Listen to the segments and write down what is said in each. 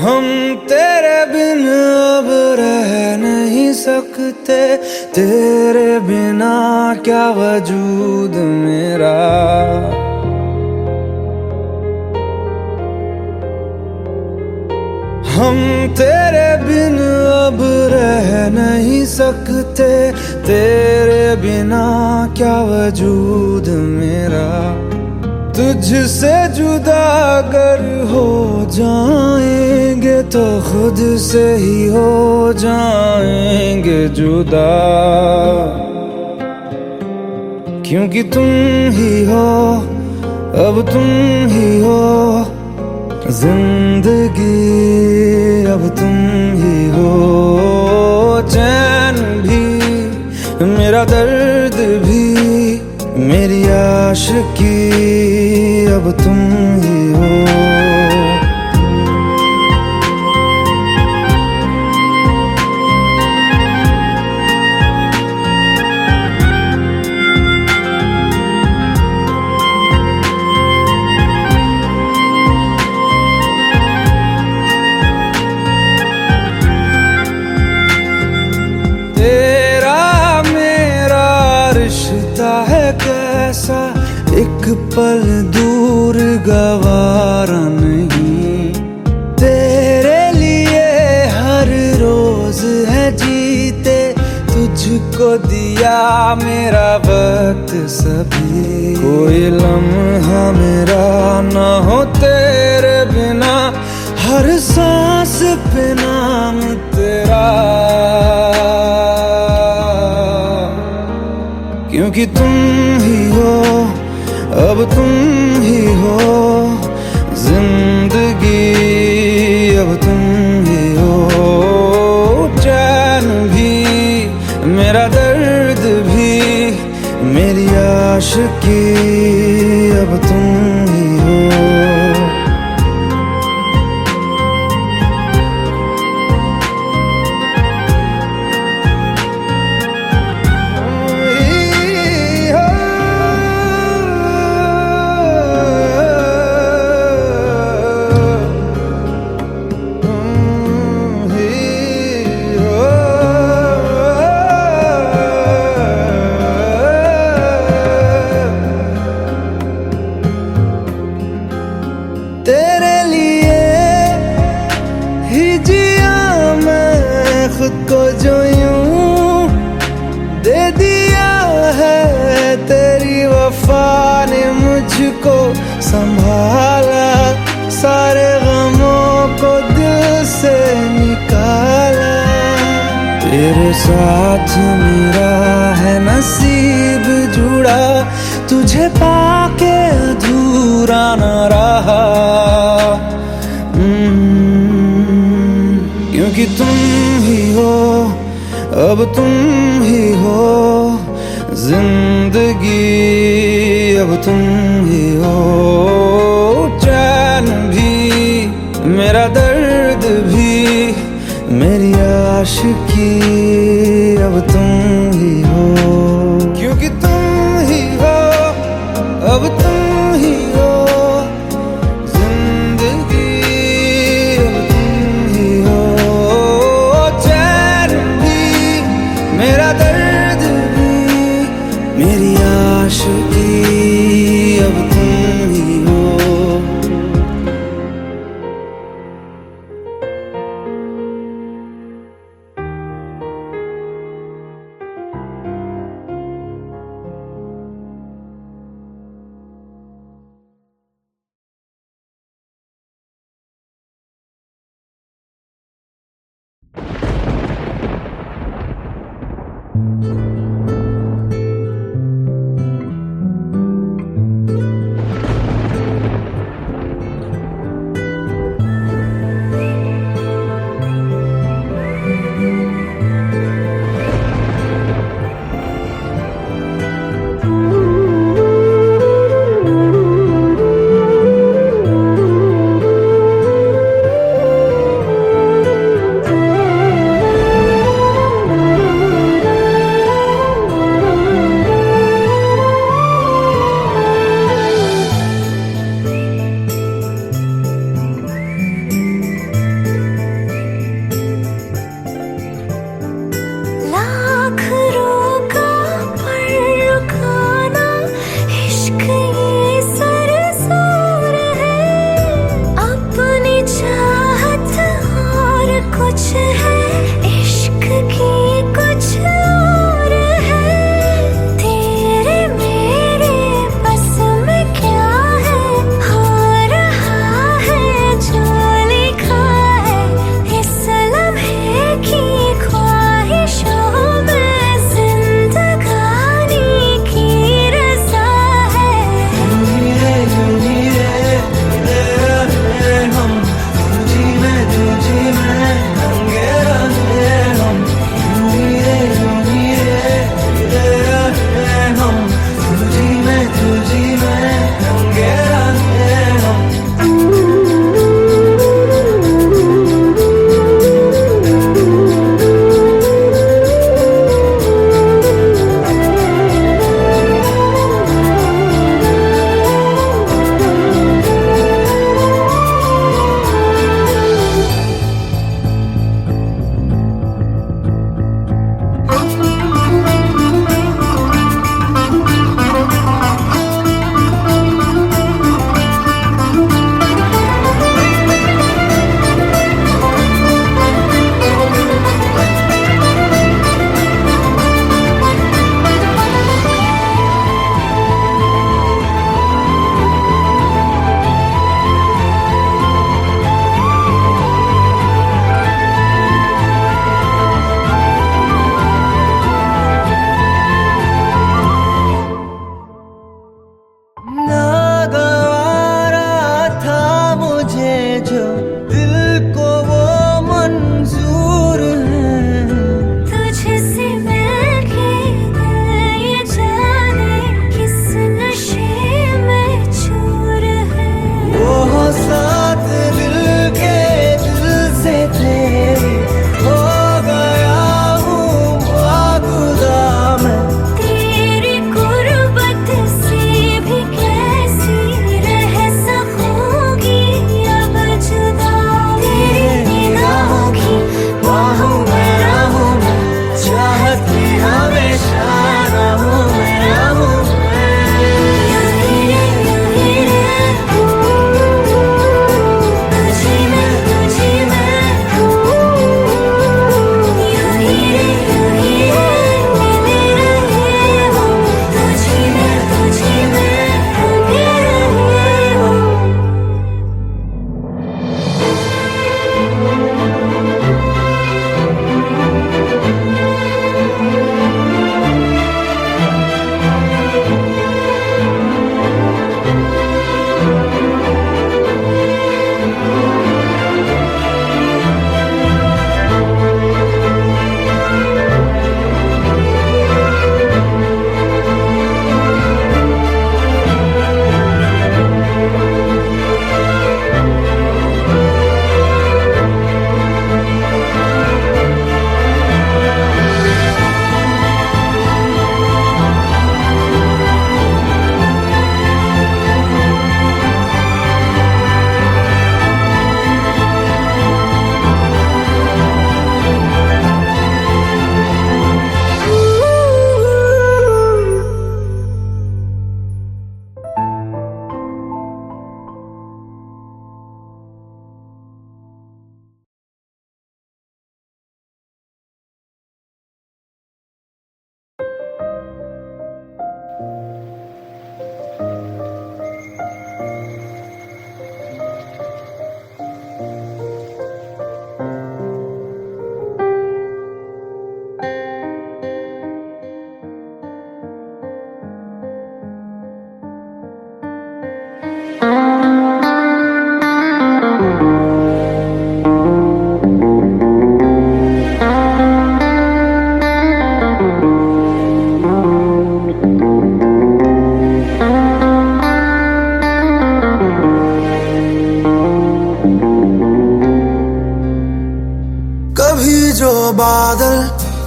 हम तेरे बिन अब रह नहीं सकते, तेरे बिना क्या वजूद मेरा। हम तेरे बिन अब रह नहीं सकते, तेरे बिना क्या वजूद मेरा। तुझसे जुदा अगर हो जाएंगे तो खुद से ही हो जाएंगे जुदा, क्योंकि तुम ही हो, अब तुम ही हो जिंदगी, अब तुम ही हो। चैन भी, मेरा दर्द भी, मेरी आशिकी, अब तुम ही हो। तेरा मेरा रिश्ता है कैसा, एक पल दूर गवारा नहीं। तेरे लिए हर रोज है जीते, तुझको दिया मेरा वक्त सभी। कोई लम्हा मेरा ना हो तेरे बिना, हर सांस पे नाम तेरा, क्योंकि तुम ही हो, अब तुम ही हो जिंदगी, अब तुम ही हो। चैन भी, मेरा दर्द भी, मेरी आशिकी, अब तुम ही हो। तेरे लिए ही जिया मैं खुद को, जो यूं दे दिया है तेरी वफा ने मुझको संभाला। सारे गमों को दिल से निकाला, तेरे साथ मेरा है नसीब जुड़ा, तुझे पाके अधूरा न रहा। क्योंकि तुम ही हो, अब तुम ही हो जिंदगी, अब तुम ही हो। चैन भी, मेरा दर्द भी, मेरी आशिकी, अब तुम ही हो। क्योंकि तुम ही हो, अब तुम ही हो जिंदगी, अब तुम ही हो। चैन भी, मेरा दर्द भी, मेरी आशिकी, अब तुम ही हो।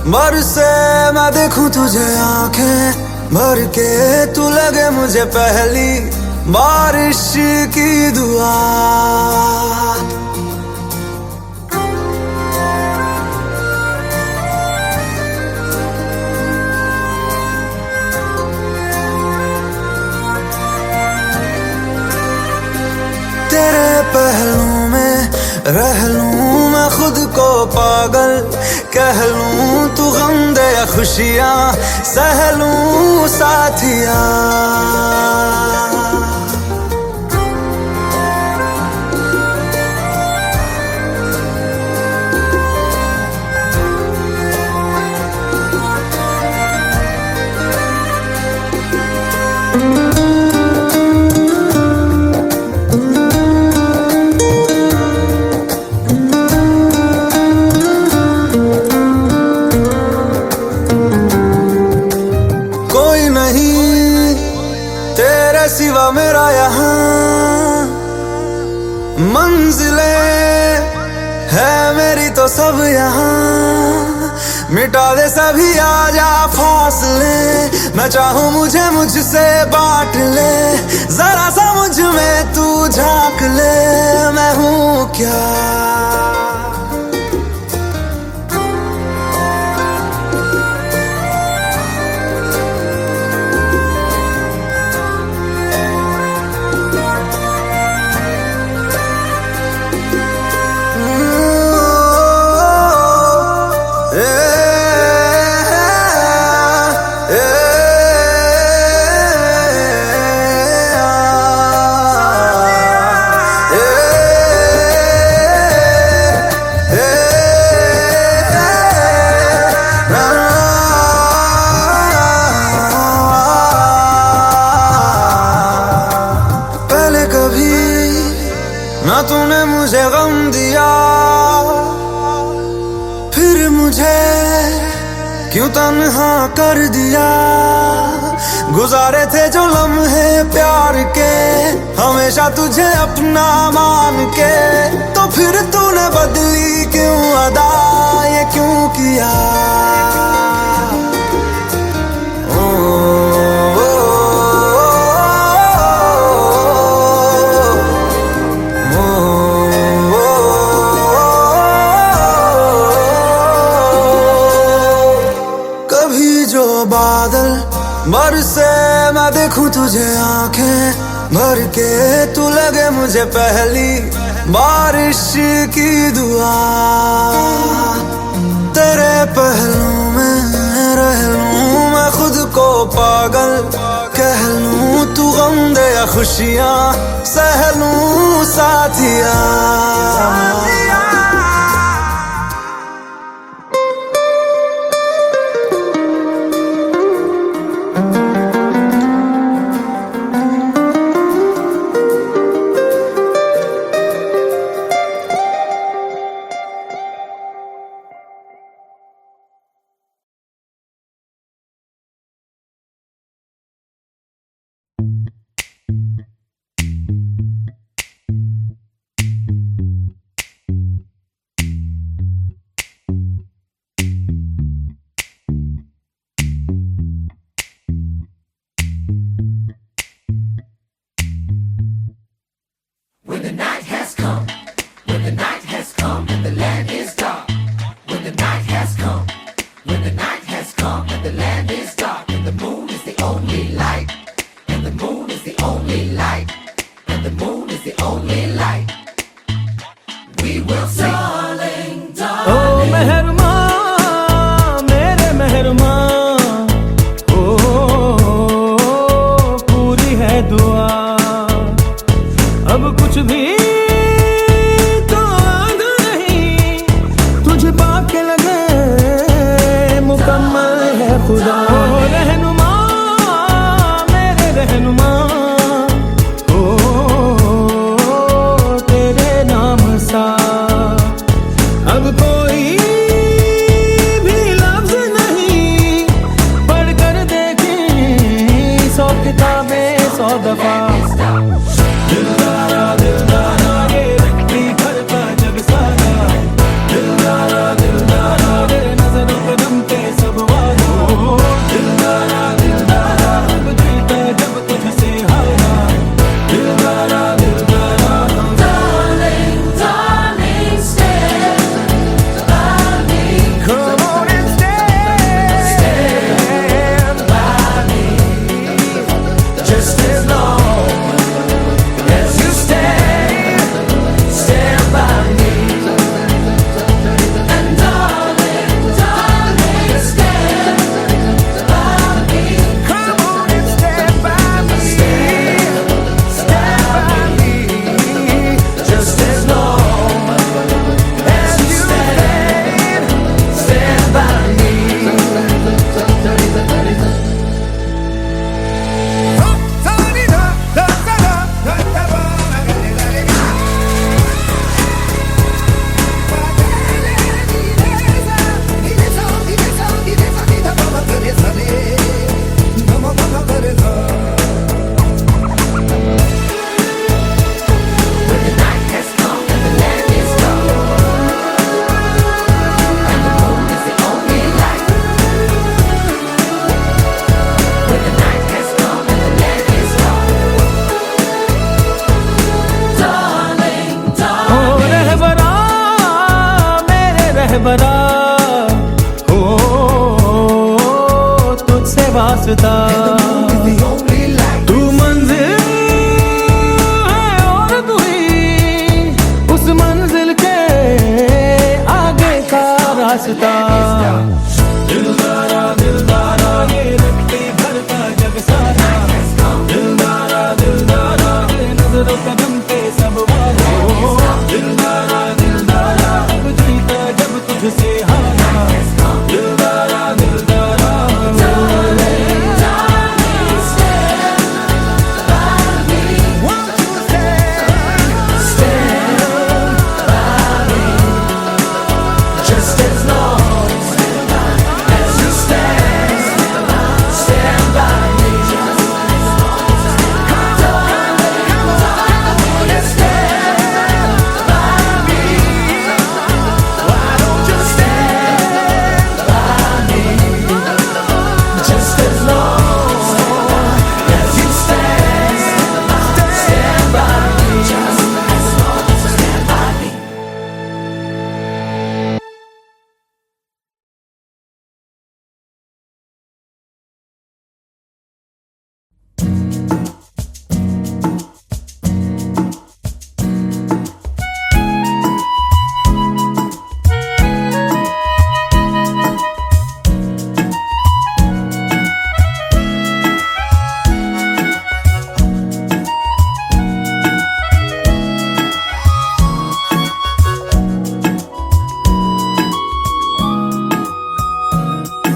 बरसे मैं देखूं तुझे आंखें भर के, तू लगे मुझे पहली बारिश की दुआ। तेरे पहलू में रह लूं मैं खुद को पागल, कह लूं तू गम दे या खुशियां सह लूं साथिया। सिवा मेरा यहाँ मंजिलें है मेरी तो सब यहाँ, मिटा दे सभी आजा फासले, मैं चाहूँ मुझे मुझसे बांट ले, जरा सा मुझ में तू झांक ले, मैं हूँ क्या। ना तूने मुझे गम दिया, फिर मुझे क्यों तन्हा कर दिया। गुजारे थे जो लम्हे प्यार के, हमेशा तुझे अपना मान के, तो फिर तूने बदली क्यों अदा, ये क्यों किया। बादल बरसे मैं देखूं तुझे आंखें भर के, तू लगे मुझे पहली बारिश की दुआ। तेरे पहलू में रह लूं मैं खुद को पागल, कह लूं तू गम दे या खुशियां सह लूं साथिया। When the night has come, when the night has come and the land is dark. When the night has come, when the night has come and the land is dark. And the moon is the only light. And the moon is the only light. And the moon is the only light. We will sing. Darling, darling. Oh, Mehrama, मेरे मेहरमा, पूरी है दुआ। अब कुछ भी तो आधा नहीं, तुझे पाके लगे मुकम्मल है खुदा। ओ रहनुमा, मेरे रहनुमा, ओ तेरे नाम सा अब कोई भी लफ्ज नहीं, पढ़कर देखें 100 किताबें 100 दफा। दिलदारा दिलदारा ये रखती घर का जग सारा, दिलदारा दिलदारा तेरे नजरों पे दम पे वास्ता। The only light. तू मंजिल है और तू ही उस मंजिल के आगे का रास्ता। दिलदारा दिलदारा ये रखते भरता जग सारा। दिलदारा दिलदारा ये नजरों कदम पे सब वादा। दिलदारा दिलदारा अब जीता जब तुझसे हारा। दिलदारा दिलदारा Just as long as you stand by me. Come on, stand by me. Why don't you stand by me? Just as long as you stand by me. Just as long as you stand by me.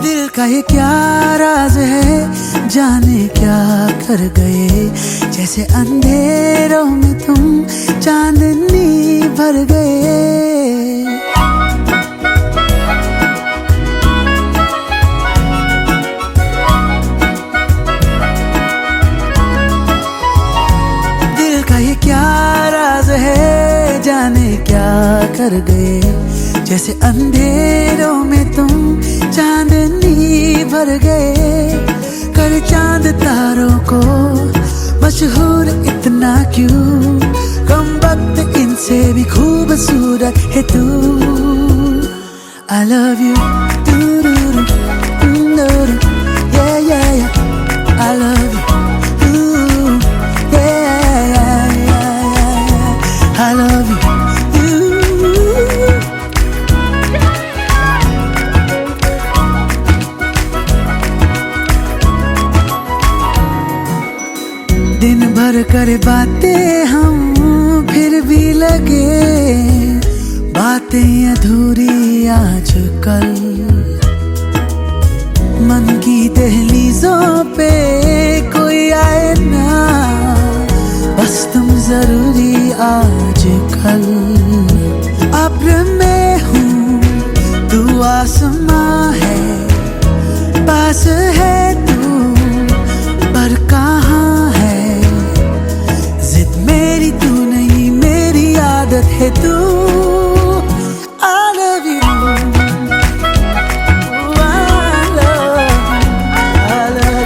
दिल का ये क्या राज है, जाने क्या कर गए। जैसे अंधेरों में तुम चांदनी भर गए। दिल का ये क्या राज है, जाने क्या कर गए। जैसे अंधेरों में तुम चांदनी भर गए। कर चांद तारों को मशहूर इतना क्यों, कम वक्त इनसे भी खूबसूरत है तू। I love you, yeah yeah yeah, I love you, yeah yeah yeah, I love you. दिन भर करे बातें हम, फिर भी लगे बातें अधूरी आजकल। मन की दहलीजों पे कोई आए ना, बस तुम जरूरी आजकल। अब्र में हूँ तू आसमां है, पास है तू पर कहाँ है। जिद मेरी तू नहीं, मेरी आदत है तू। I love you, I love you, I love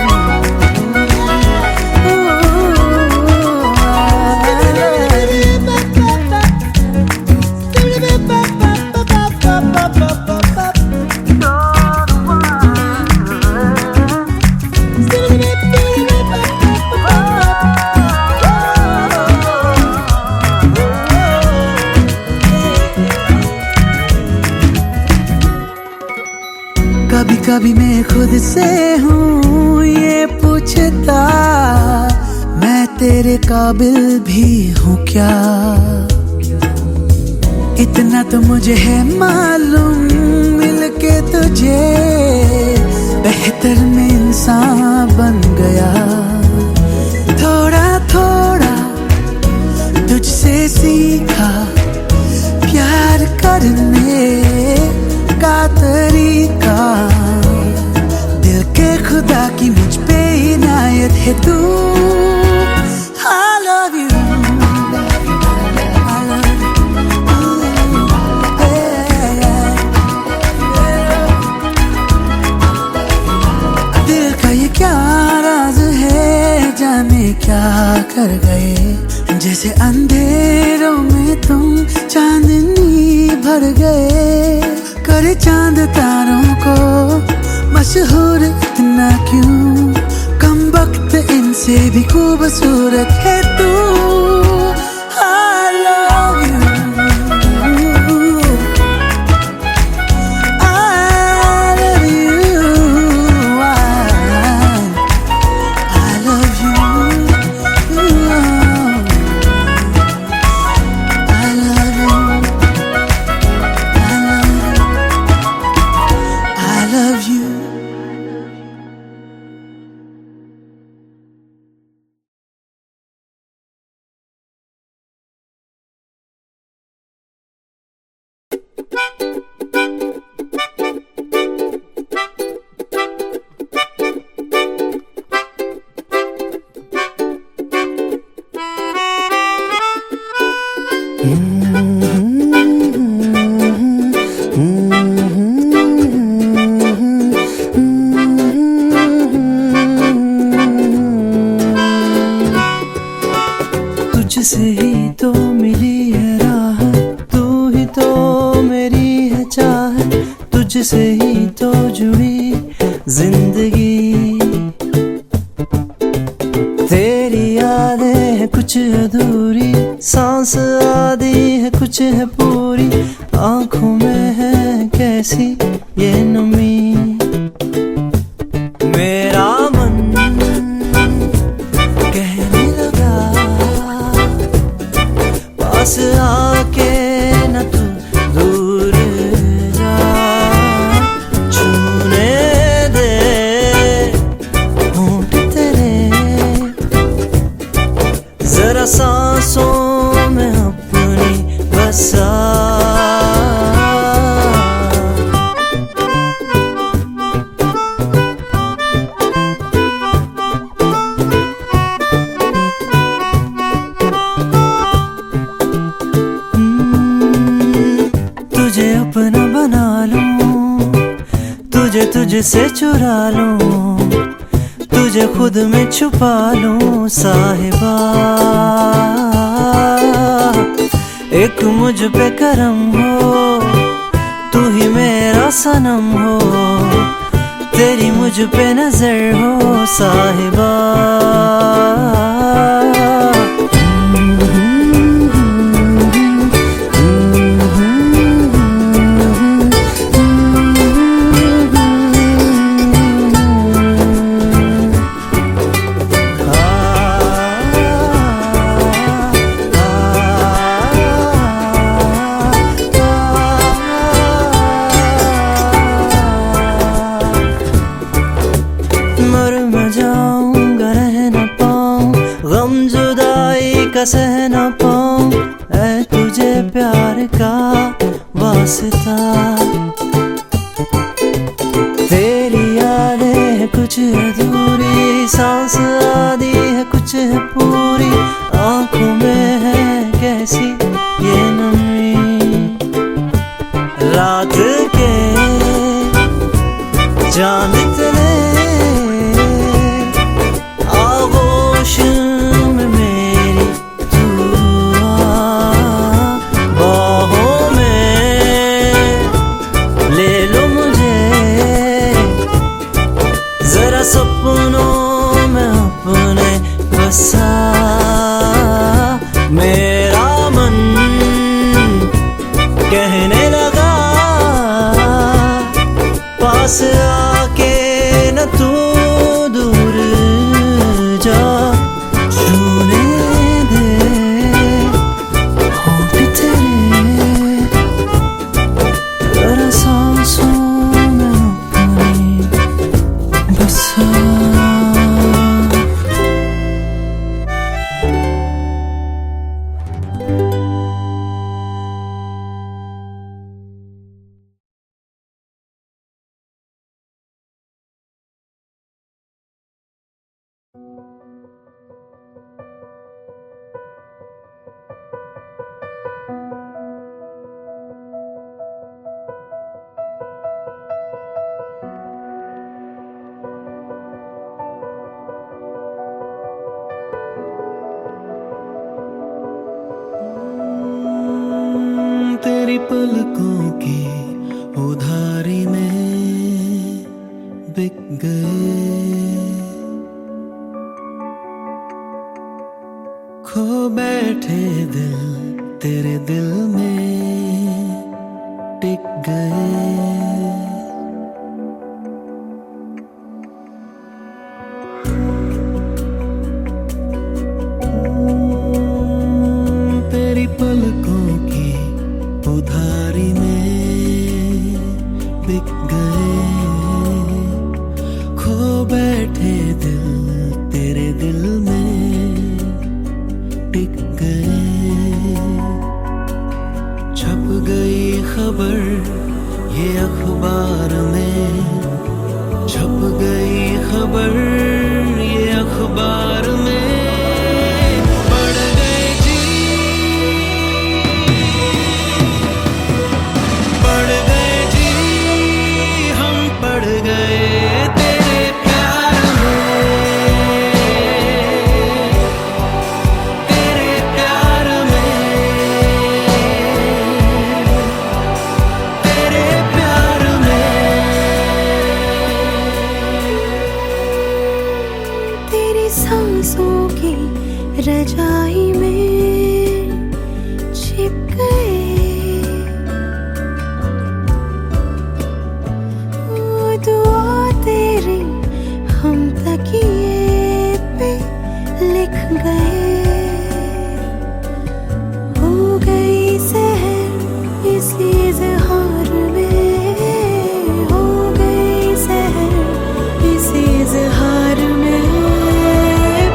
कभी कभी मैं खुद से हूँ ये पूछता, मैं तेरे काबिल भी हूँ क्या। इतना तो मुझे है मालूम, मिलके तुझे बेहतर में इंसान बन गया। थोड़ा थोड़ा तुझसे सीखा प्यार करने का तरीका। दिल के खुदा की मुझ पे इनायत है तू। I love you, I love you, yeah, yeah, yeah। दिल का ये क्या राज है, जाने क्या कर गए। जैसे अंधेरों में तुम चांदनी भर गए। करे चांद तारों को मशहूर इतना क्यों, से भी खूबसूरत है तू। I love you, I love you, I love you, I love you, I love you. तुझसे ही तो मिली है राह, तू ही तो मेरी है चाह, तुझसे ही तो जुड़ी जिंदगी। तेरी यादें हैं कुछ अधूरी, सांस आधी है कुछ है पूरी, आंखों में है कैसी ये नमी। मेरा मन कहने लगा पास आके न तू दूर जा, छूने दे होंठ तेरे जरा सांसों में अपनी बसा। तुझे अपना बना लूं, तुझे तुझसे चुरा लूं, तुझे खुद में छुपा लूं साहिबा। एक मुझ पे करम हो, तू ही मेरा सनम हो, तेरी मुझ पे नजर हो साहिबा। मर मैं जाऊंगा रह न पाऊं, गम जुदाई का सह न पाऊं, ऐ तुझे प्यार का वास्ता। तेरी यादें है कुछ अधूरी, सांस आधी है कुछ है पूरी, आंखों में है कैसी ये नमी। रात के चांद तले आगोश में मेरी तू आ, बाहों में ले लो मुझे, जरा सपनों में अपने बसा। मेरा मन कहने लगा पास आके न तू दूर जा, छूने दे होंठ तेरे जरा सांसों में अपनी बसा। तेरी पलकों की उधारी में बिक गए, खो बैठे दिल तेरे दिल में टिक गए। तेरी पलकों की उधारी में बिक गए। खो बैठे दिल तेरे दिल में टिक गए। छप गई खबर ये अखबार में, छप गई खबर ये अखबार में। पढ़ गए जी, पढ़ गए जी, हम पढ़ गए तेरे प्यार में, तेरे प्यार में, तेरे प्यार में। तेरी सांसों की रजाई में छिप गए। वो दुआ तेरी हम तकिए पे लिख गए। हो गई सहर इसी इज़हार में, हो गई सहर इसी इज़हार में।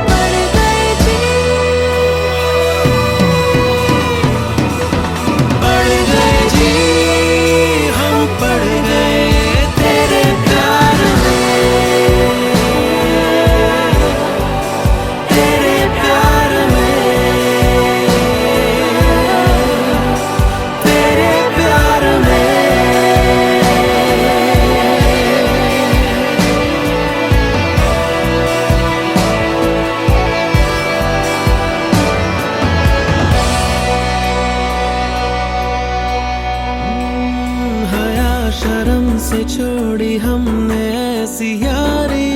पढ़ गए जी, पढ़ गए जी, हम पढ़ गए तेरे प्यार में, तेरे प्यार में, तेरे प्यार में। हया शर्म से छोड़ी हमने ऐसी यारी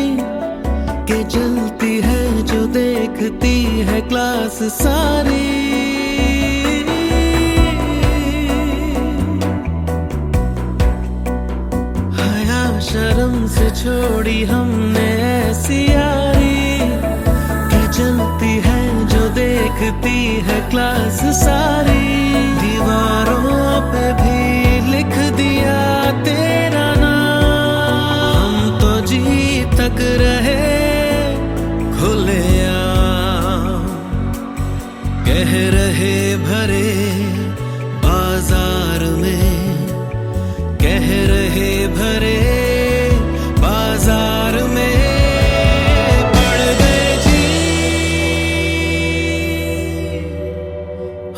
के जलती है जो देखती है क्लास सारी। हया शर्म से छोड़ी हमने ऐसी यारी के जलती है जो देखती है क्लास सारी। दीवारों पे भी लिख दिया तेरा नाम, हम तो जी तक रहे खुलेआम। कह रहे भरे बाजार में, कह रहे भरे बाजार में। पढ़ गए जी,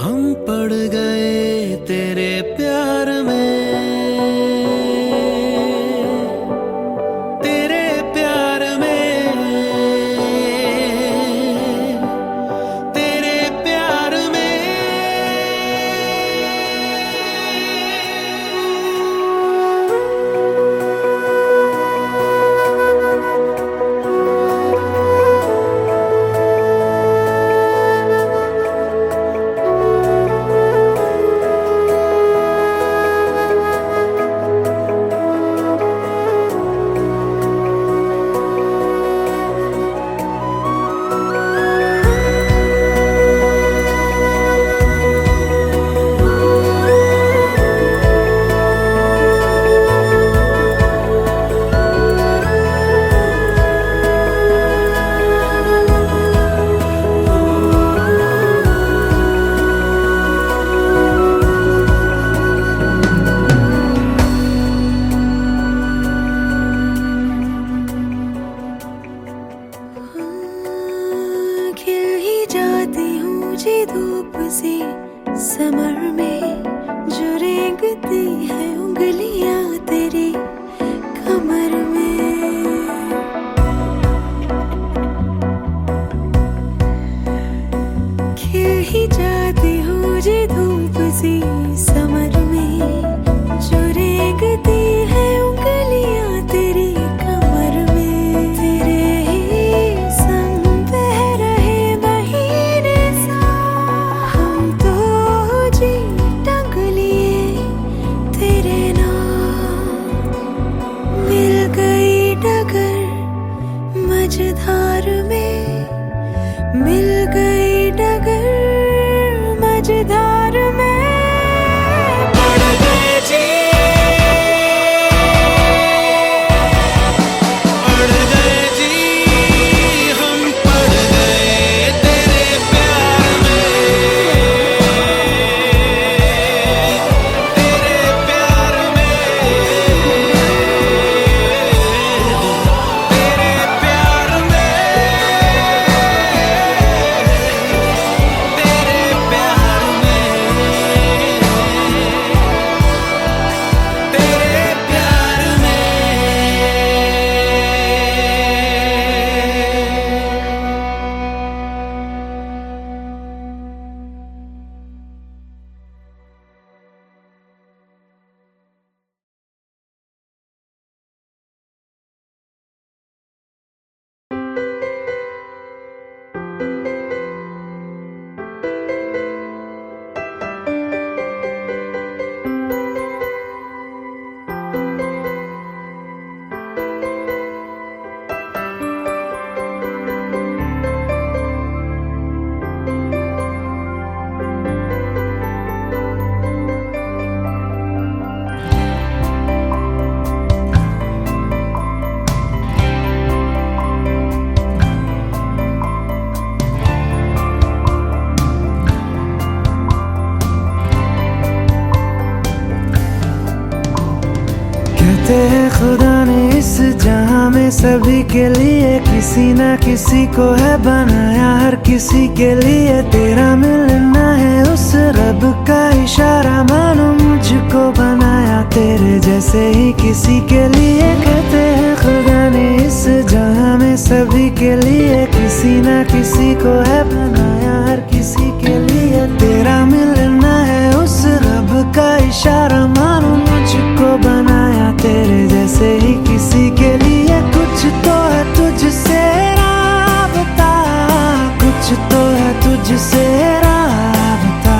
हम पढ़ गए तेरे प्यार में, तेरे प्यार में, तेरे प्यार में। खिल ही जाती हूँ जी धूप से समर में, जो रेंगती है उंगलियां तेरी कमर में। खिल ही जाती हूँ जी धूप से समर में, जो रेंगती है उंगलियां तेरी कमर में। तेरे ही संग बह रहे महीने सा मझधार में मिल गई डगर मझधार में पड़ गए जी, पड़ गए जी, हम पड़ गए तेरे प्यार में, तेरे प्यार में, तेरे प्यार में, तेरे प्यार में, तेरे प्यार में। कहते हैं खुदा ने इस जहां में सभी के लिए किसी ना किसी को है बनाया, हर किसी के लिए तेरा मिलना है उस रब का इशारा, मानो मुझको बनाया तेरे जैसे ही किसी के लिए। कहते हैं खुदा ने इस जहां में सभी के लिए किसी ना किसी को है बनाया, हर किसी के लिए तेरा मिलना है उस रब का इशारा, मानो मुझको बनाया तेरे जैसे ही किसी के लिए। कुछ तो है तुझसे राबता, कुछ तो है तुझसे राबता,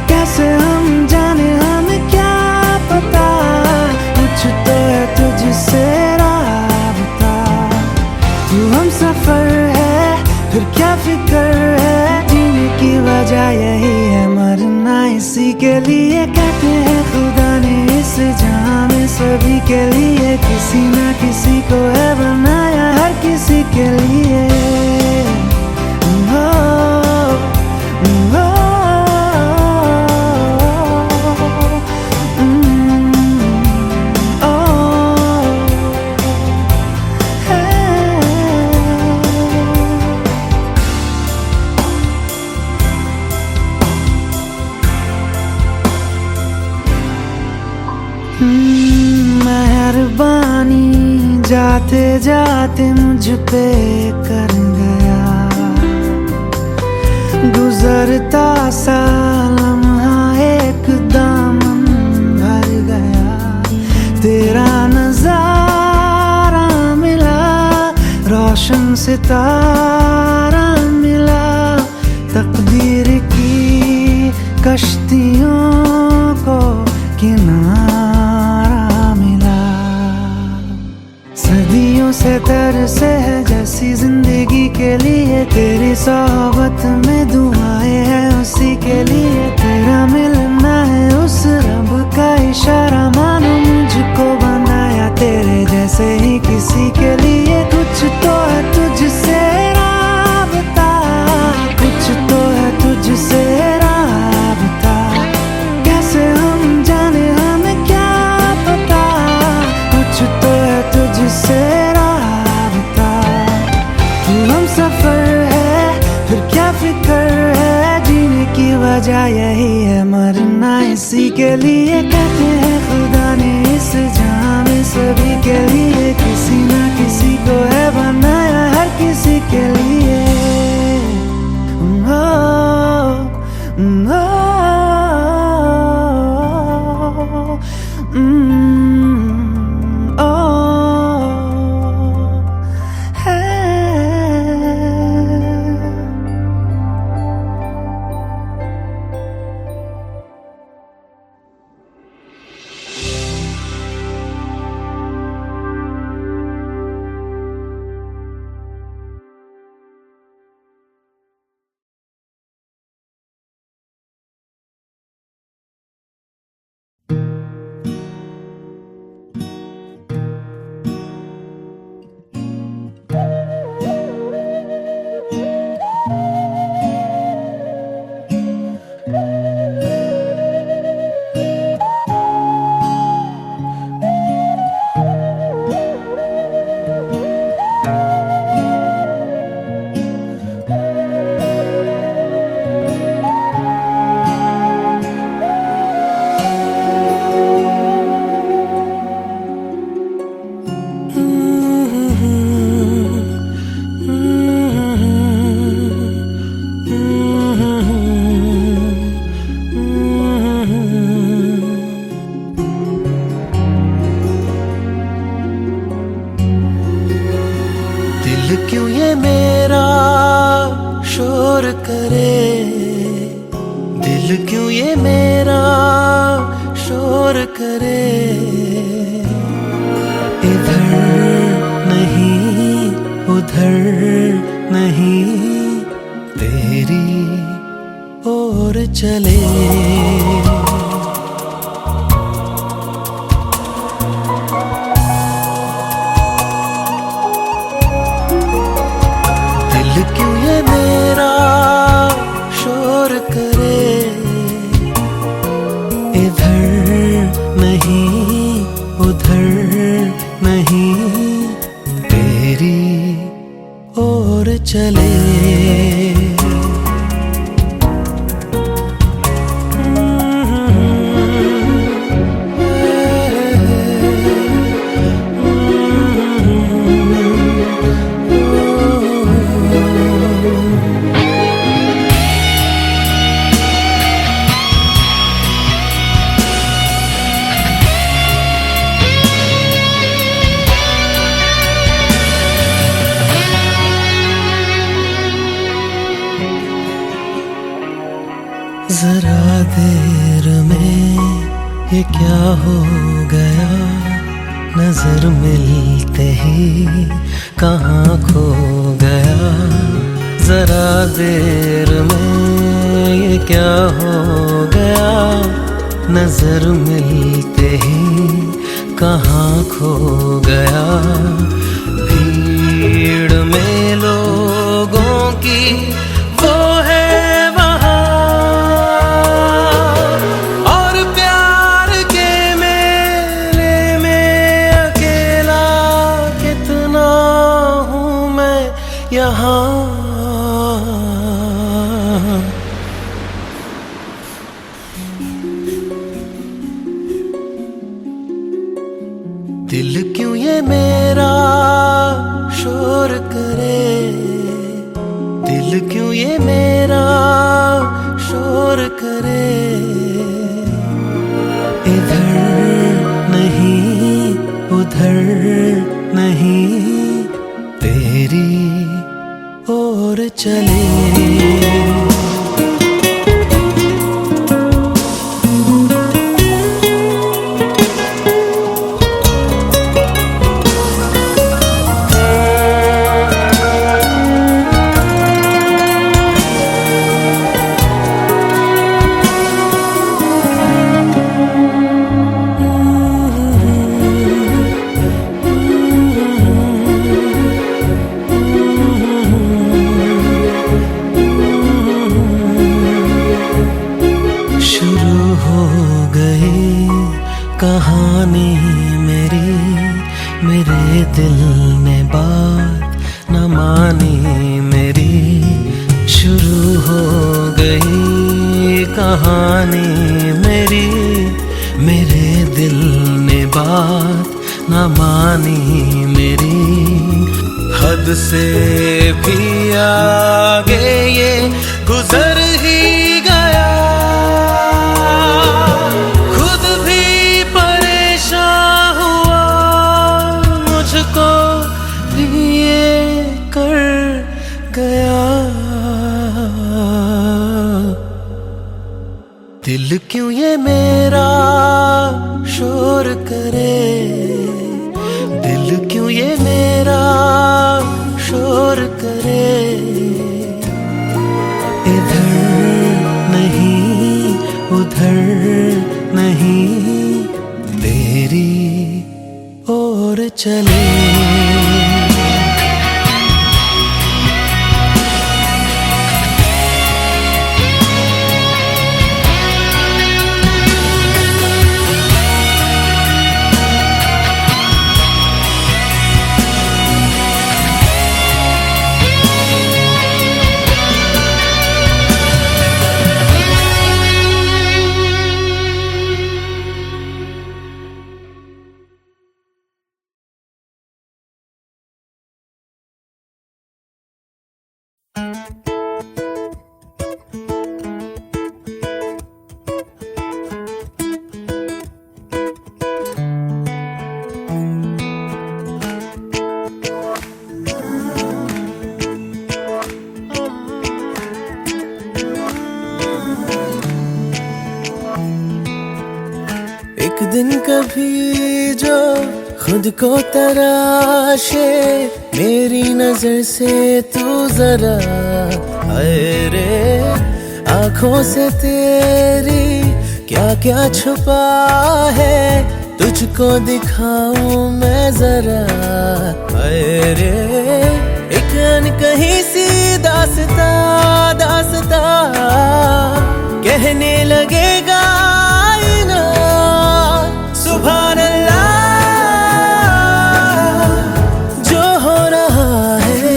कैसे हम जाने हमें क्या पता, कुछ तो है तुझसे राबता। तू हम सफर है फिर क्या फिक्र है, जीने की वजह यही है मरना इसी के लिए। कहते हैं खुदा ने इस जहां में सभी के लिए किसी ना किसी को है बनाया, हर किसी के लिए। ओ, ओ, मेहरबानी जाते जाते मुझ पे कर गया, गुजरता सा लम्हा एक दामन भर गया, तेरा नजारा मिला, रोशन सितारा मिला, तकदीर की कश्तियों को किनारा मिला। सदियों से तरसे है जैसी जिंदगी के लिए, तेरी सोहबत में दुआएं हैं उसी के लिए, तेरा मिलना है उस रब का इशारा, मानो मुझको बनाया तेरे जैसे ही किसी के लिए। कुछ तो है तुझसे राबता, कुछ तो है तुझसे राबता, कैसे हम जाने हमें क्या पता, कुछ तो है तुझसे राबता। तू हम सफर है फिर क्या फिक्र है, जीने की वजह यही है मरना इसी के लिए। कहते हैं खुदा ने इस जहां में सभी के लिए किसी ना किसी को है बनाया, हर किसी के लिए। ओ, ओ, दिल क्यों ये मेरा शोर करे, दिल क्यों ये मेरा शोर करे। इधर नहीं उधर नहीं तेरी ओर चले। दिल क्यों ये मेरा शोर करे, इधर नहीं उधर नहीं तेरी ओर चले। जरा देर में ये क्या हो गया, नजर मिलते ही कहाँ खो गया। जरा देर में ये क्या हो गया, नजर मिलते ही कहाँ खो गया। भीड़ में लोगों की वो है यहाँ। दिल क्यों ये मेरा शोर करे, दिल क्यों ये मेरा शोर करे। इधर नहीं उधर नहीं तेरी ओर चले। कहानी मेरी, मेरे दिल ने बात न मानी मेरी। शुरू हो गई कहानी मेरी, मेरे दिल ने बात न मानी मेरी। हद से भी आगे ये गुजर ही गया, कर गया। दिल क्यों ये मेरा शोर करे, दिल क्यों ये मेरा शोर करे। इधर नहीं उधर नहीं तेरी ओर चले। दिन कभी जो खुद को तराशे, मेरी नजर से तू जरा हाय रे, आंखों से तेरी क्या क्या छुपा है, तुझको दिखाऊं मैं जरा हाय रे। एक अनकही सी दास्तां दास्तां कहने लगेगा आईना, सुभान अल्लाह जो हो रहा है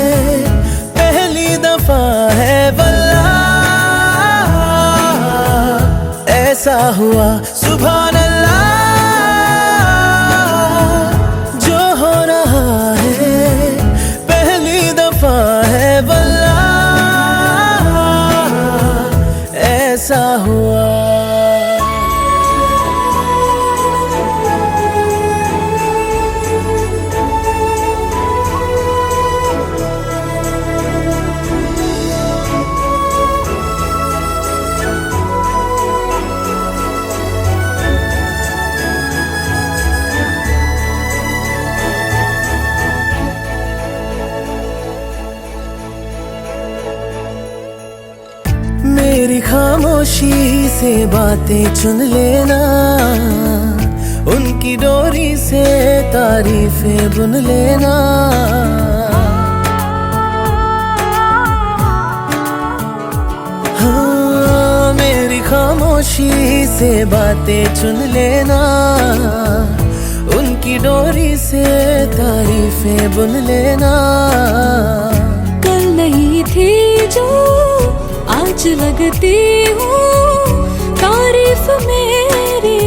पहली दफा है वल्लाह, ऐसा हुआ सुभान अल्लाह जो हो रहा है पहली दफा है वल्लाह, ऐसा हुआ। मेरी खामोशी से बातें चुन लेना, उनकी डोरी से तारीफें बुन लेना। हाँ, मेरी खामोशी से बातें चुन लेना, उनकी डोरी से तारीफें बुन लेना। कल नहीं थी जो आज लगती हूँ, तारीफ मेरी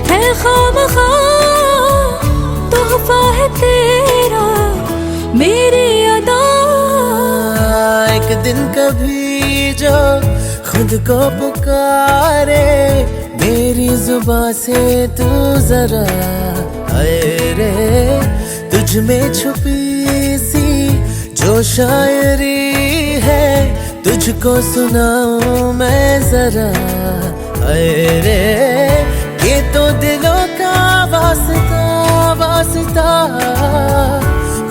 है खामखा, तोहफा है तेरा मेरी अदा। एक दिन कभी जो खुद को पुकारे, मेरी जुबां से तू जरा हाय रे, तुझ में छुपी सी जो शायरी है, तुझको सुनाऊं मैं जरा हाय रे। ये तो दिलों का वास्ता वास्ता,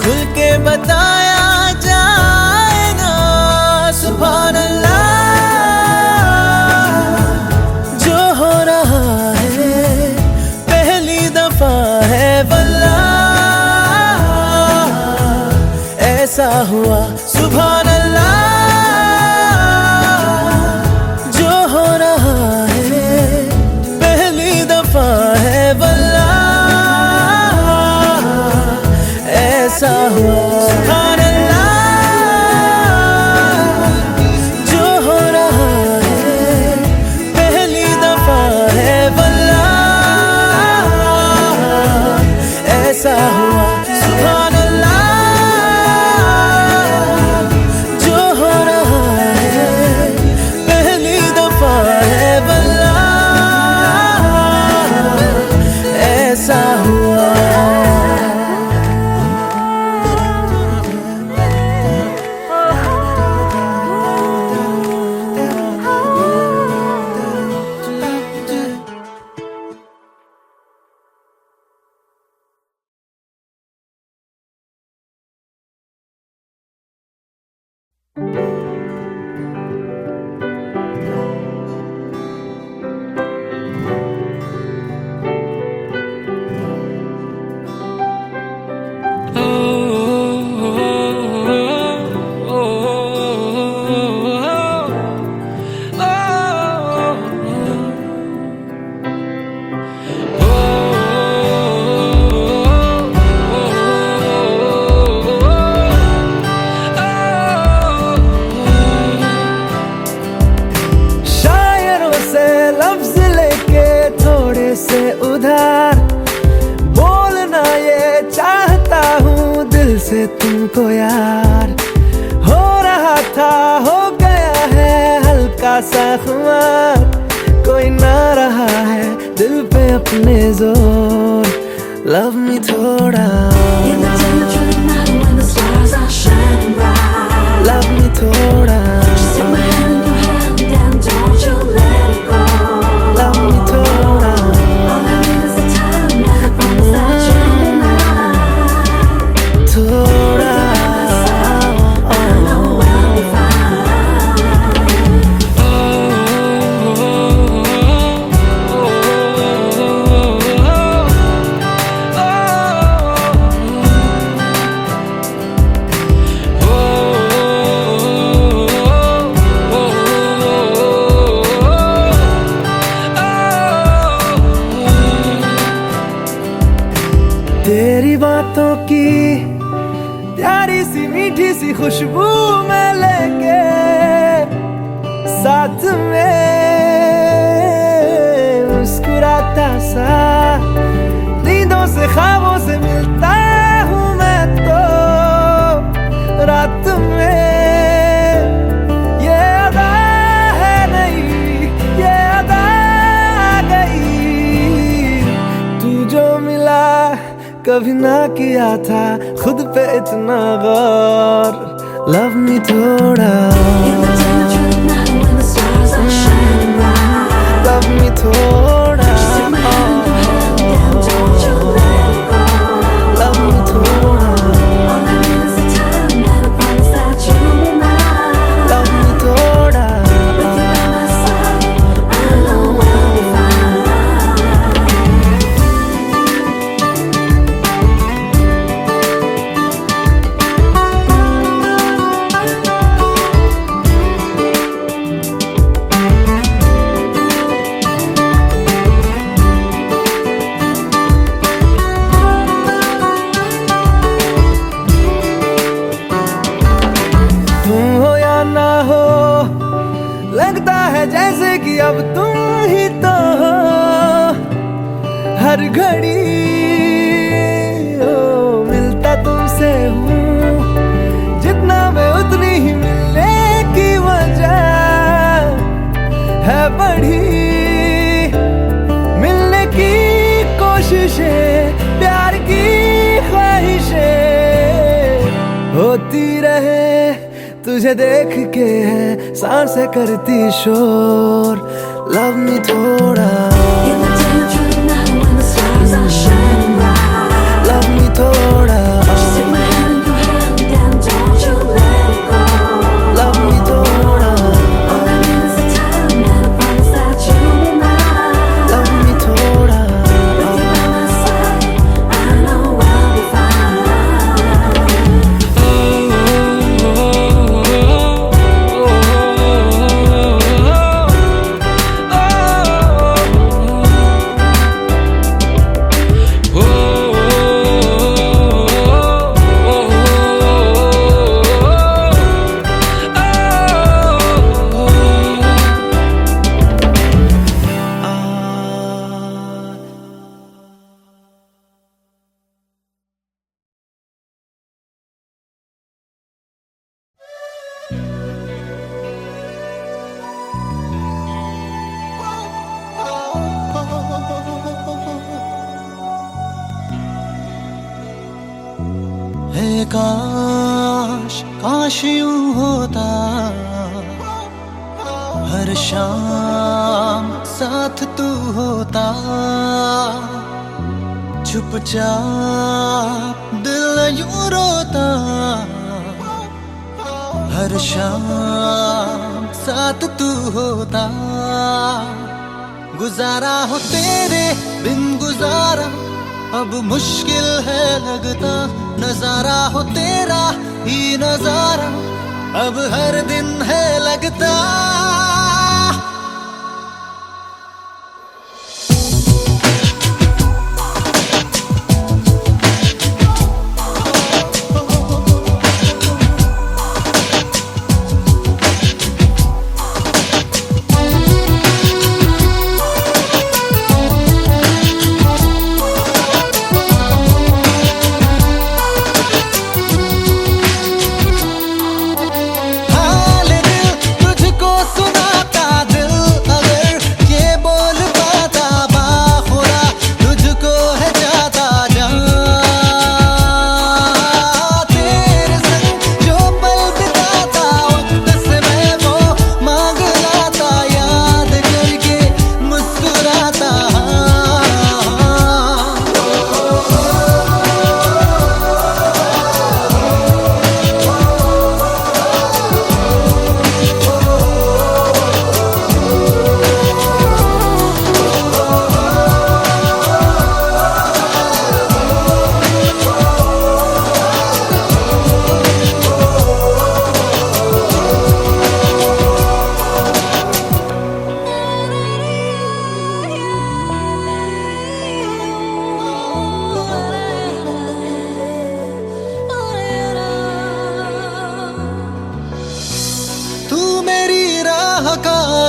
खुल के बताया जाए ना, सुभान अल्लाह जो हो रहा है पहली दफा है वल्लाह, ऐसा हुआ सुभान अल्लाह जो हो रहा है पहली दफा है वल्लाह, ऐसा हुआ सुभान अल्लाह जो हो रहा है पहली दफा है वल्लाह, ऐसा हुआ सुभान अल्लाह जो हो रहा है पहली दफा है वल्लाह, ऐसा हुआ। से तुमको यार, हो रहा था हो गया है हल्का सा खुमार, कोई ना रहा है दिल पे अपने जोर, लव मी थोड़ा, लव मी थोड़ा, love me थोड़ा, सी मीठी सी खुशबू में लेके साथ में मुस्कुराता सा, नींदों से ख्वाबों से मिलता हूँ मैं तो रात में। ये अदा है नहीं, ये अदा आ गई, तू जो मिला कभी ना किया था खुद पे इतना गौर। लव मी थोड़ा, लव मी थोड़ा, लव मी थोड़ा, लव मी थोड़ा। लगता है जैसे कि अब तुम ही तो हो हर घड़ी, ओ मिलता तुमसे हूँ जितना मैं उतनी ही मिलने की वजह है बढ़ी। मिलने की कोशिशें, प्यार की ख्वाहिशें होती रहे, तुझे देख के है सांसें करती शोर। लव मी थोड़ा, लव मी थोड़ा, लव मी थोड़ा, लव मी थोड़ा। काश काश यूं होता हर शाम साथ तू होता, चुपचाप दिल यूं रोता हर शाम साथ तू होता। गुजारा हो तेरे बिन गुजारा अब मुश्किल है लगता, नजारा हो तेरा ही नजारा अब हर दिन है लगता।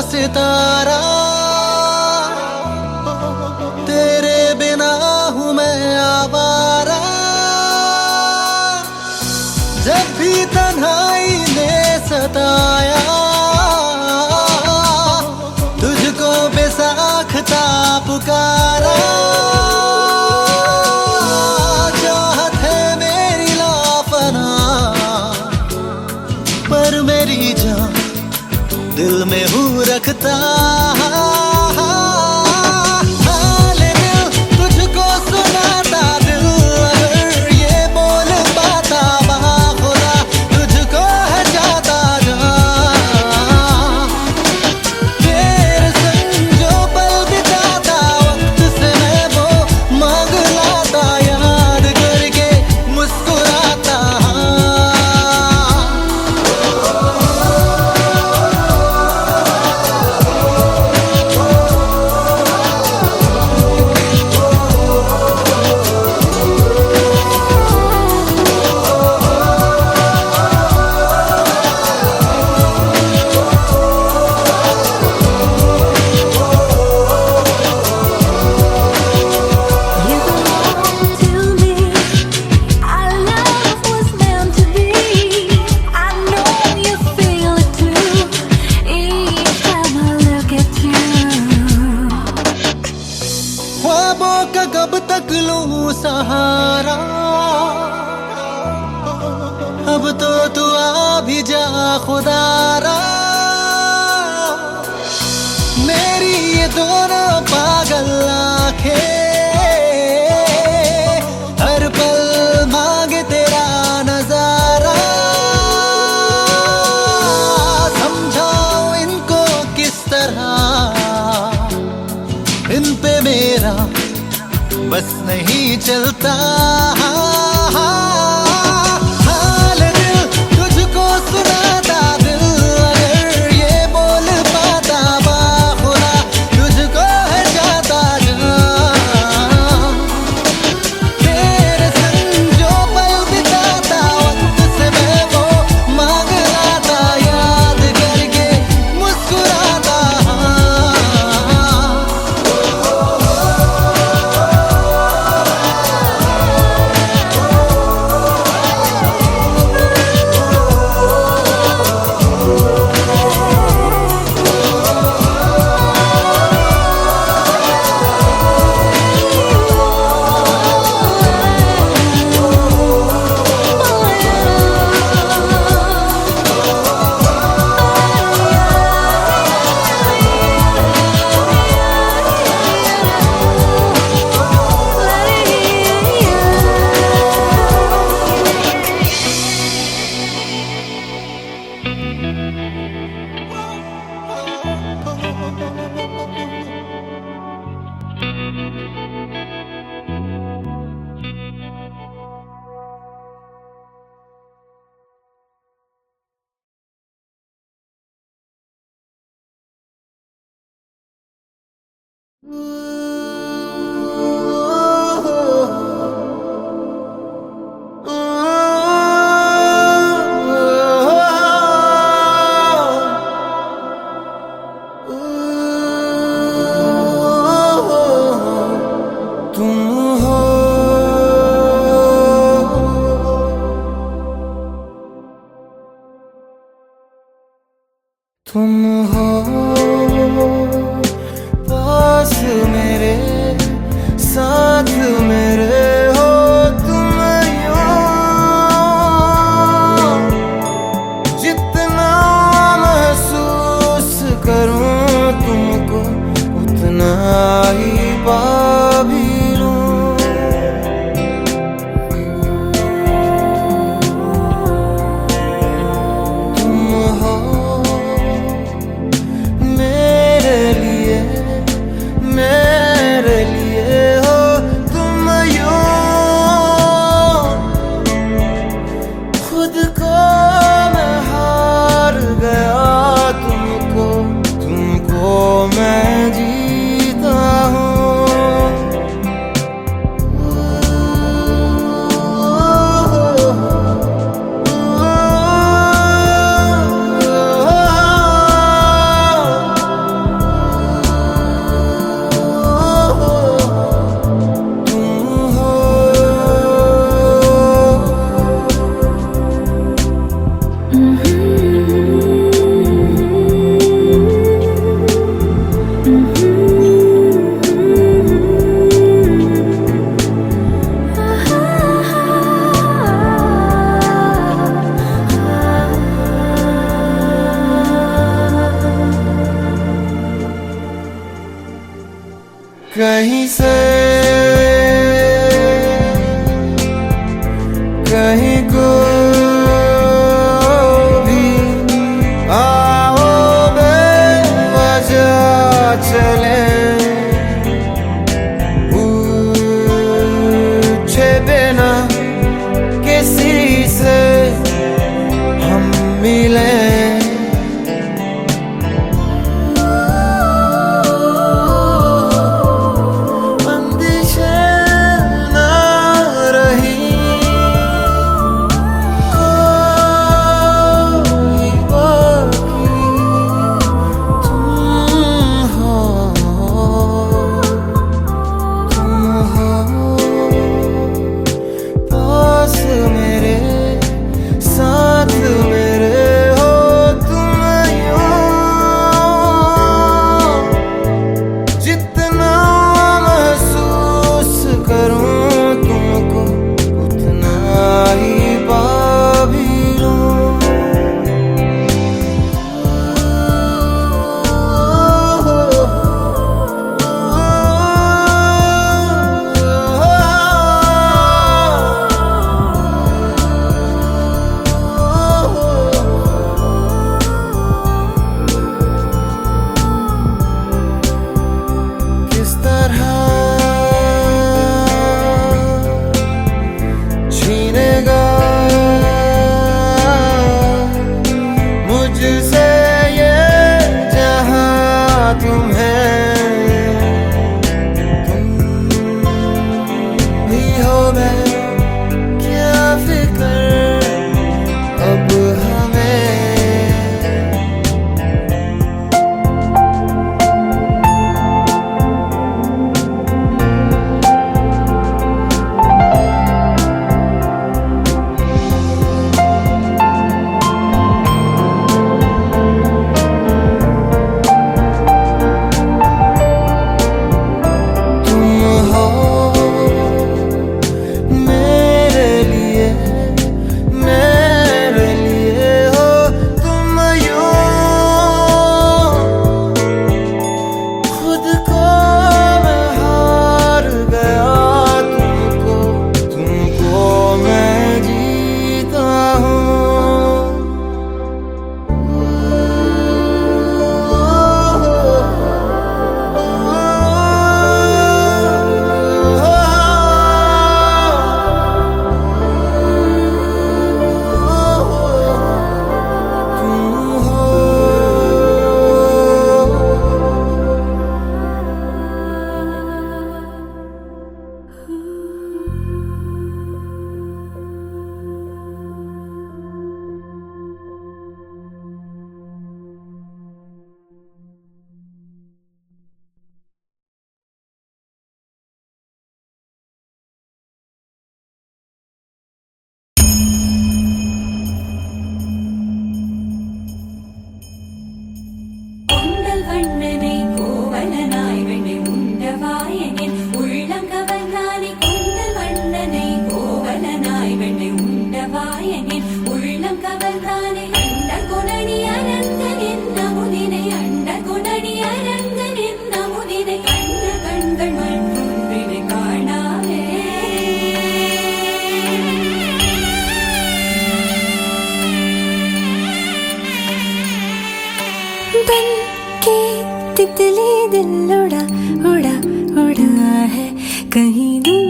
सितारा, तेरे बिना हूँ मैं आवारा। जब भी तन्हाई ने सताया, तुझको बेसाख्ता पुकारा। चाहत है मेरी लाफना, पर मेरी जान दिल में हूँ रखता। हाल दिल तुझको सुनाता, दिल अगर ये बोल पाता, बाखुदा तुझको है चाहता जहाँ। तेरे संग जो पल बिताता, वक्त से मैं वो मांग लाता, याद करके मुस्कुराता। You belong to me. Our love was meant to be. I know you feel it too. Each time I look at you. ख्वाबों का कब तक लूं सहारा, अब तो तू आ भी जा खुदारा। मेरी ये दोनों पागल आंखें हर पल मांगे तेरा नजारा। समझाओ इनको किस तरह, इन पे मेरा बस नहीं चलता। हाल दिल तुझको सुनाता, दिल अगर ये बोल पाता, बाखुदा तुझको है चाहता जहाँ। तेरे संग जो पल बिताता, वक्त से मैं वो मांग लाता, याद करके मुस्कुराता। तुम हो पास मेरे, साथ मेरे हो तुम यूं। जितना महसूस करूं तुमको, उतना ही पा भी लूं। तुम हो मेरे लिए, मेरे लिए हो तुम यूं। खुद को मैं हार गया, तुमको तुमको मैं जीता हूँ। कहीं से कहीं को भी आओ बेवजह चले, पूछे बिना किसी से हम मिले। बन के तितली दिल उड़ा उड़ा उड़ा है कहीं दूर।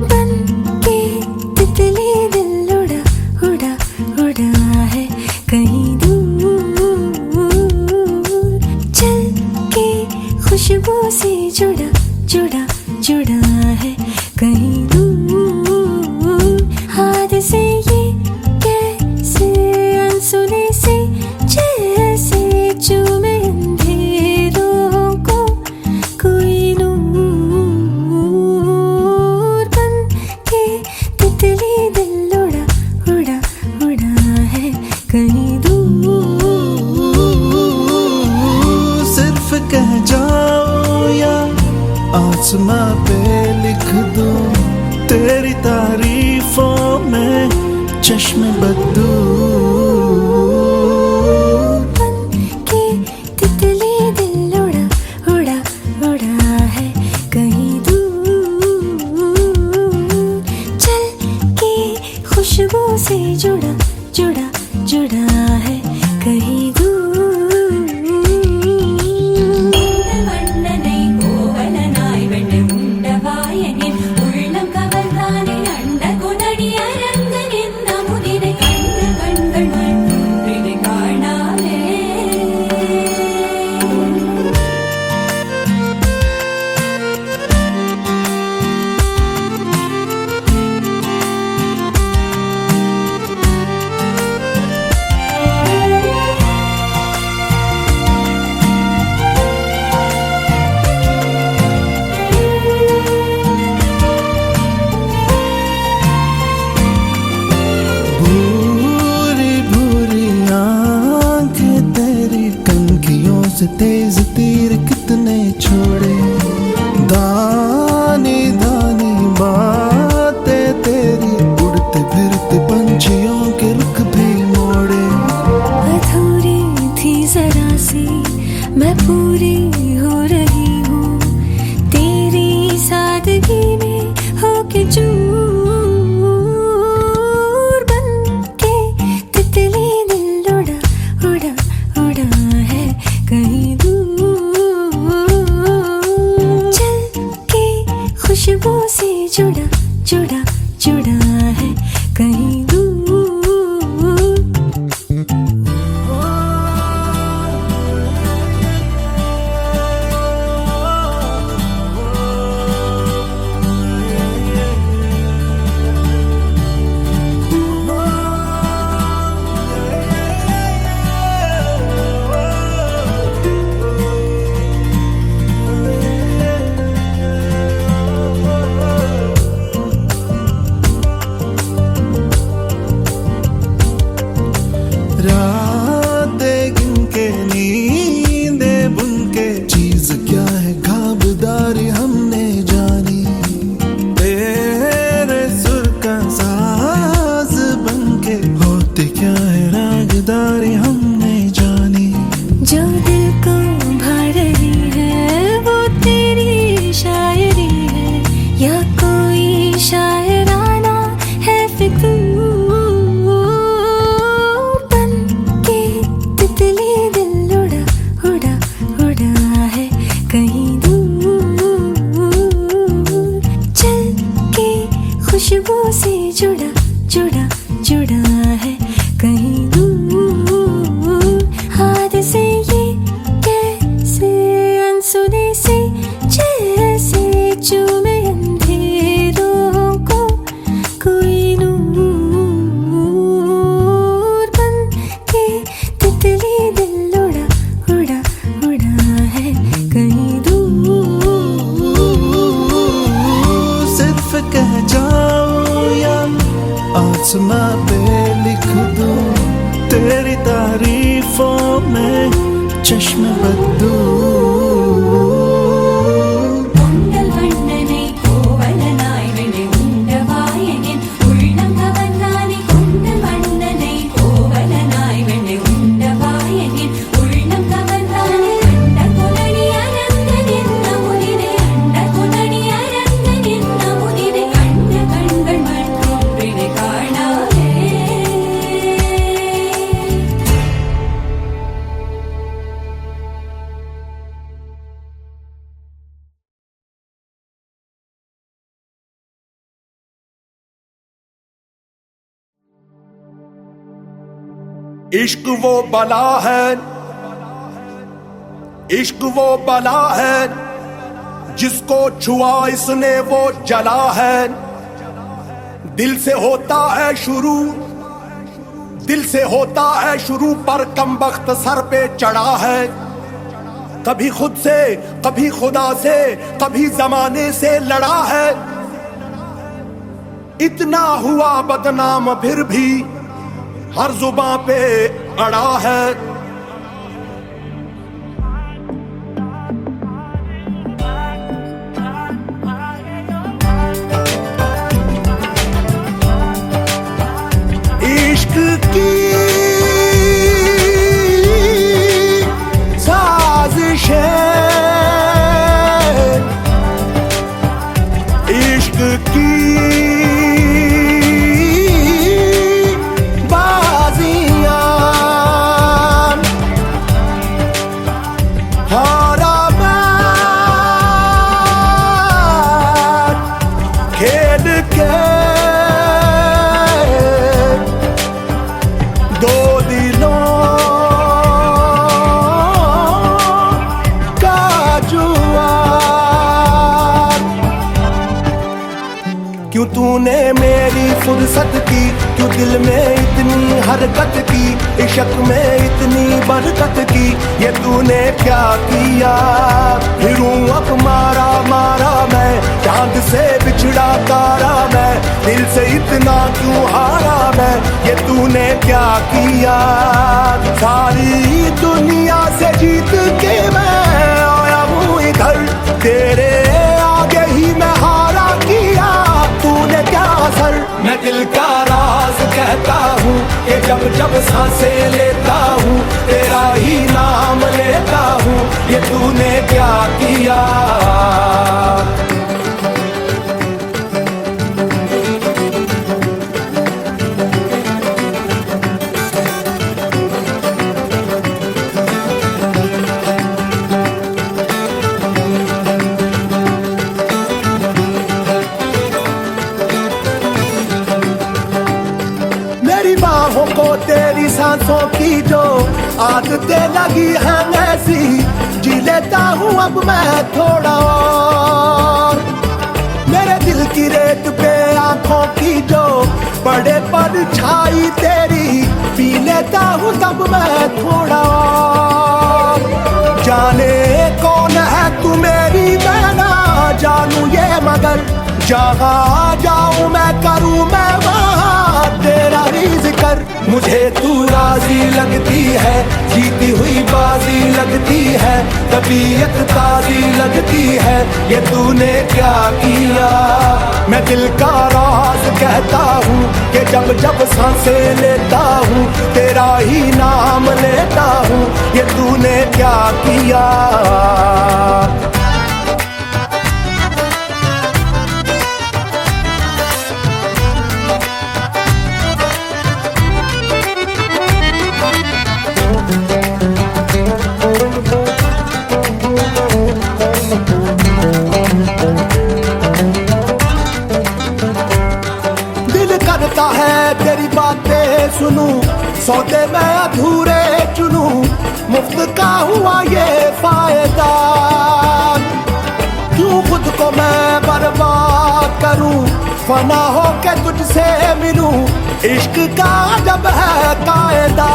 बन के तितली दिल उड़ा उड़ा उड़ा है कहीं दूर। चल के खुशबू से जुड़ा जुड़ा जुड़ा है कहीं दूर। हाथ से ये कैसे अनसुने से जैसे चूमे अंधेर कह जाओ या आसमां पे लिख दूं तेरी तारीफों में चश्मे बदू। के तितली दिल उड़ा उड़ा उड़ा है कहीं दूर, चल के खुशबू से जुड़ा जुड़ा जुड़ा है कहीं दूर। से तेज तीर कितने छोड़े, दानी दानी बातें तेरी, उड़ते फिरते पंछियों के रुख भी मोड़े। अधूरी थी जरा सी मैं पूरी हो रही हूँ तेरी सादगी में होके चूर, बन के तितली दिल उड़ा उड़ा उड़ा है कहीं दूर, चल के खुशबू से जुड़ा जुड़ा जुड़ा है कहीं दूर। रातें गिन के नींदे बुन के, चीज क्या है खाबदारी हमने जानी, तेरे सुर का साज बन के होते क्या है रागदारी हमने जानी। जो दिल को भा रही है वो तेरी शायरी है या कोई शायराना है फिक्र, बन के तितली दिल उड़ा उड़ा उड़ा है कहीं दूर, चल के खुशबू से जुड़ा जुड़ा जुड़ा है कहीं दूर। हाथ से ये कैसे अनसुने से जैसे चूमे अंधेरों को कोई नूर, बन के तितली दिल उड़ा उड़ा उड़ा है कहीं दूर। सिर्फ कह जाओ या आसमां पे लिख दूं तेरी तारीफों में चश्मे बदू। பொங்கல் வண்ணனை கோவலனாய் வெண்ணை உண்டவாயனின் உள்ளம் கவர்ந்தானே, பொங்கல் வண்ணனை கோவலனாய் வெண்ணை உண்டவாயனின் உள்ளம் கவர்ந்தானே, அண்ட குணனி அரங்கனின் நமுதினை, அண்ட குணனி அரங்கனின் நமுதினை, கண்ட கண்கள் மட்டும் வினை காணாதே। इश्क वो बला है, इश्क वो बला है, जिसको छुआ इसने वो जला है। दिल से होता है शुरू, दिल से होता है शुरू, पर कमबख्त सर पे चढ़ा है। कभी खुद से, कभी खुदा से, कभी जमाने से लड़ा है। इतना हुआ बदनाम फिर भी हर जुबां पे अड़ा है। बारिशें इश्क की बाजियां हारा मैं खेल के दो दिलों का जुआ। क्यों तूने मेरी फुर्सत की, क्यों दिल में इतनी हरकत की, इश्क में इतनी बरकत की, ये तूने क्या किया। फिरूं अब मारा मारा मैं, चांद से बिछड़ा तारा मैं, दिल से इतना क्यों हारा मैं, ये तूने क्या किया। सारी दुनिया से जीत के मैं आया हूँ इधर, तेरे आगे ही मैं हारा किया, तूने क्या असर। मैं दिल का राज कहता हूँ कि जब जब सांसें लेता हूँ, तेरा ही नाम लेता हूँ, ये तूने क्या किया। मेरी बाहों को तेरी सांसों की जो आदतें लगी हैं ऐसी, जी लेता हूँ अब मैं थोड़ा और। मेरे दिल की रेत पे आंखों की जो बड़े परछाई तेरी, पी लेता हूँ तब मैं थोड़ा और। जाने कौन है तू मेरी, मैं ना जानू ये मगर, जहाँ जाऊँ मैं करूँ मैं वहाँ तेरा ही जिक्र। मुझे तू राजी लगती है, जीती हुई बाजी लगती है, तबीयत ताजी लगती है, ये तूने क्या किया। मैं दिल का राज कहता हूँ कि जब जब सांसें लेता हूँ, तेरा ही नाम लेता हूँ, ये तूने क्या किया। करता है तेरी बातें सुनूं, सौदे मैं अधूरे चुनूं, मुफ्त का हुआ ये फायदा। क्यों खुद को मैं बर्बाद करूं, फना हो के तुझसे मिलूं, इश्क का जब है कायदा।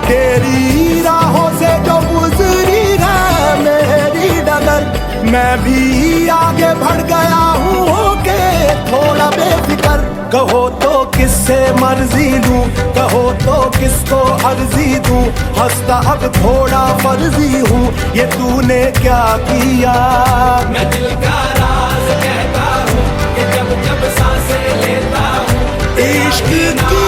तेरी राहों से जो गुजरी है मेरी डगर, मैं भी आगे बढ़ गया हूँ होके थोड़ा बेफिकर। कहो तो किससे मर्जी लूं, कहो तो किसको अर्जी दूं, हंसता अब थोड़ा फर्जी हूँ, ये तूने क्या किया। मैं दिल का राज कहता हूँ कि जब जब सांसें लेता हूँ, इश्क की